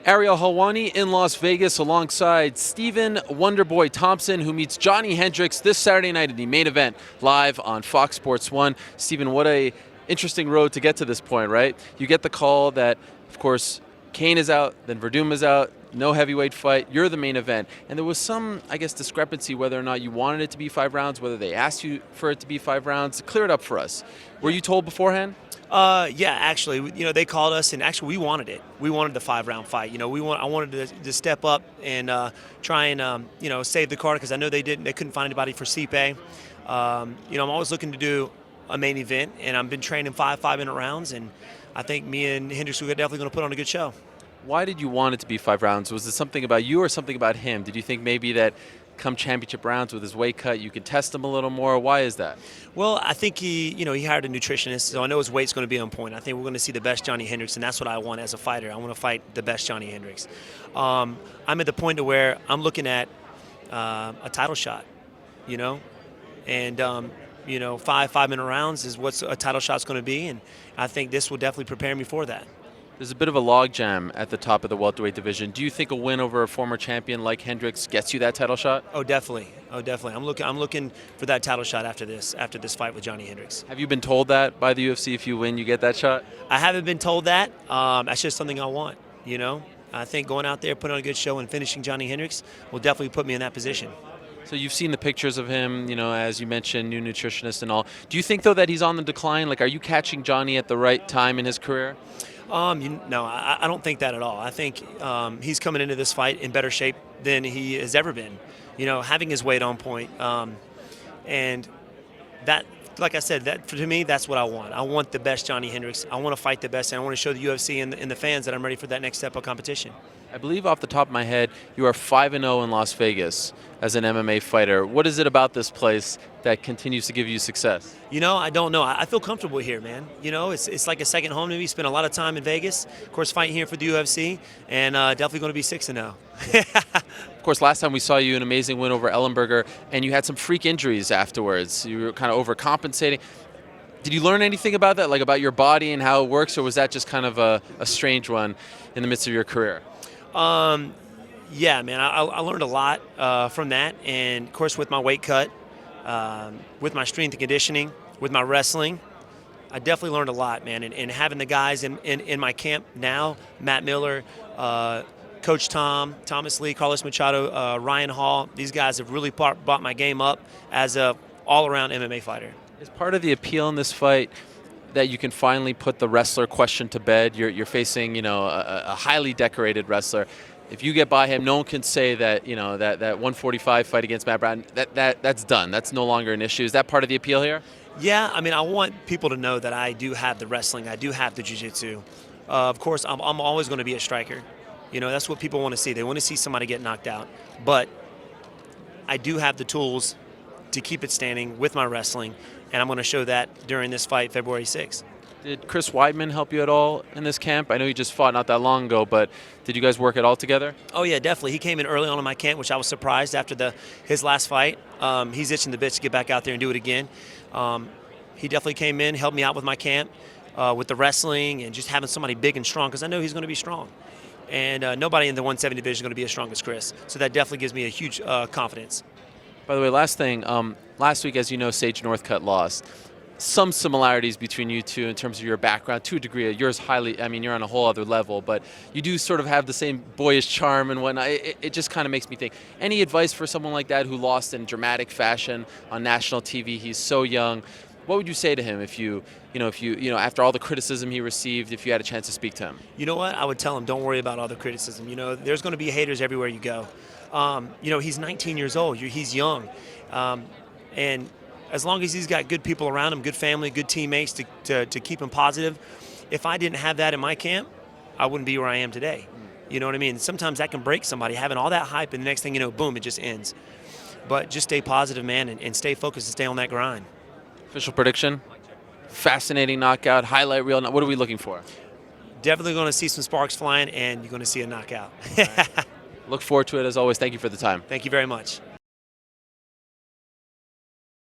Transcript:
Ariel Helwani in Las Vegas alongside Stephen Wonderboy Thompson, who meets Johny Hendricks this Saturday night in the main event live on Fox Sports 1. Stephen, what a interesting road to get to this point, right? You get the call that, of course, Kane is out, then Verdum is out, no heavyweight fight, you're the main event. And there was some, I guess, discrepancy whether or not you wanted it to be 5 rounds, whether they asked you for it to be 5 rounds. Clear it up for us. Were you told beforehand? Yeah, actually, they called us, and actually we wanted it. We wanted the 5-round fight. I wanted to step up and try and save the card because I know they couldn't find anybody for Stipe. I'm always looking to do a main event, and I've been training 5-minute rounds, and I think me and Hendricks are definitely going to put on a good show. Why did you want it to be 5 rounds? Was it something about you or something about him? Did you think maybe that come championship rounds with his weight cut, you could test him a little more? Why is that? Well, I think he hired a nutritionist, so I know his weight's going to be on point. I think we're going to see the best Johny Hendricks, and that's what I want as a fighter. I want to fight the best Johny Hendricks. I'm at the point to where I'm looking at a title shot, and 5-minute rounds is what a title shot's going to be, and I think this will definitely prepare me for that. There's a bit of a logjam at the top of the welterweight division. Do you think a win over a former champion like Hendricks gets you that title shot? Oh, definitely. I'm looking for that title shot after this fight with Johny Hendricks. Have you been told that by the UFC? If you win, you get that shot? I haven't been told that. That's just something I want. I think going out there, putting on a good show, and finishing Johny Hendricks will definitely put me in that position. So you've seen the pictures of him, as you mentioned, new nutritionist and all. Do you think, though, that he's on the decline? Like, are you catching Johny at the right time in his career? No, I don't think that at all. I think he's coming into this fight in better shape than he has ever been. Having his weight on point, and that, like I said, that to me, that's what I want. I want the best Johny Hendricks. I want to fight the best, and I want to show the UFC and the fans that I'm ready for that next step of competition. I believe off the top of my head, you are 5-0 in Las Vegas as an MMA fighter. What is it about this place that continues to give you success? I don't know. I feel comfortable here, man. It's like a second home to me. Spent a lot of time in Vegas. Of course, fighting here for the UFC, and definitely going to be 6-0. Of course, last time we saw you, an amazing win over Ellenberger, and you had some freak injuries afterwards. You were kind of overcompensating. Did you learn anything about that, like about your body and how it works, or was that just kind of a strange one in the midst of your career? Yeah, man, I learned a lot from that, and of course with my weight cut, with my strength and conditioning, with my wrestling, I definitely learned a lot, man. And having the guys in my camp now, Matt Miller, Coach Tom, Thomas Lee, Carlos Machado, Ryan Hall, these guys have really brought my game up as a all-around MMA fighter. Is part of the appeal in this fight that you can finally put the wrestler question to bed? You're facing, a highly decorated wrestler. If you get by him, no one can say that, that 145 fight against Matt Brown, that's done. That's no longer an issue. Is that part of the appeal here? Yeah, I want people to know that I do have the wrestling. I do have the jiu-jitsu. Of course, I'm always going to be a striker. That's what people want to see. They want to see somebody get knocked out. But I do have the tools to keep it standing with my wrestling, and I'm going to show that during this fight, February 6th. Did Chris Weidman help you at all in this camp? I know you just fought not that long ago, but did you guys work at all together? Oh, yeah, definitely. He came in early on in my camp, which I was surprised after his last fight. He's itching the bitch to get back out there and do it again. He definitely came in, helped me out with my camp, with the wrestling and just having somebody big and strong, because I know he's going to be strong. And nobody in the 170 division is going to be as strong as Chris. So that definitely gives me a huge confidence. By the way, last thing, last week, as you know, Sage Northcutt lost. Some similarities between you two in terms of your background, to a degree. Yours highly, you're on a whole other level, but you do sort of have the same boyish charm and whatnot. It just kind of makes me think. Any advice for someone like that who lost in dramatic fashion on national TV? He's so young. What would you say to him if you after all the criticism he received, if you had a chance to speak to him? You know what? I would tell him, don't worry about all the criticism. There's going to be haters everywhere you go. He's 19 years old. He's young. And as long as he's got good people around him, good family, good teammates to keep him positive, if I didn't have that in my camp, I wouldn't be where I am today. You know what I mean? Sometimes that can break somebody, having all that hype, and the next thing you know, boom, it just ends. But just stay positive, man, and stay focused and stay on that grind. Official prediction? Fascinating knockout, highlight reel. What are we looking for? Definitely going to see some sparks flying, and you're going to see a knockout. Look forward to it as always. Thank you for the time. Thank you very much.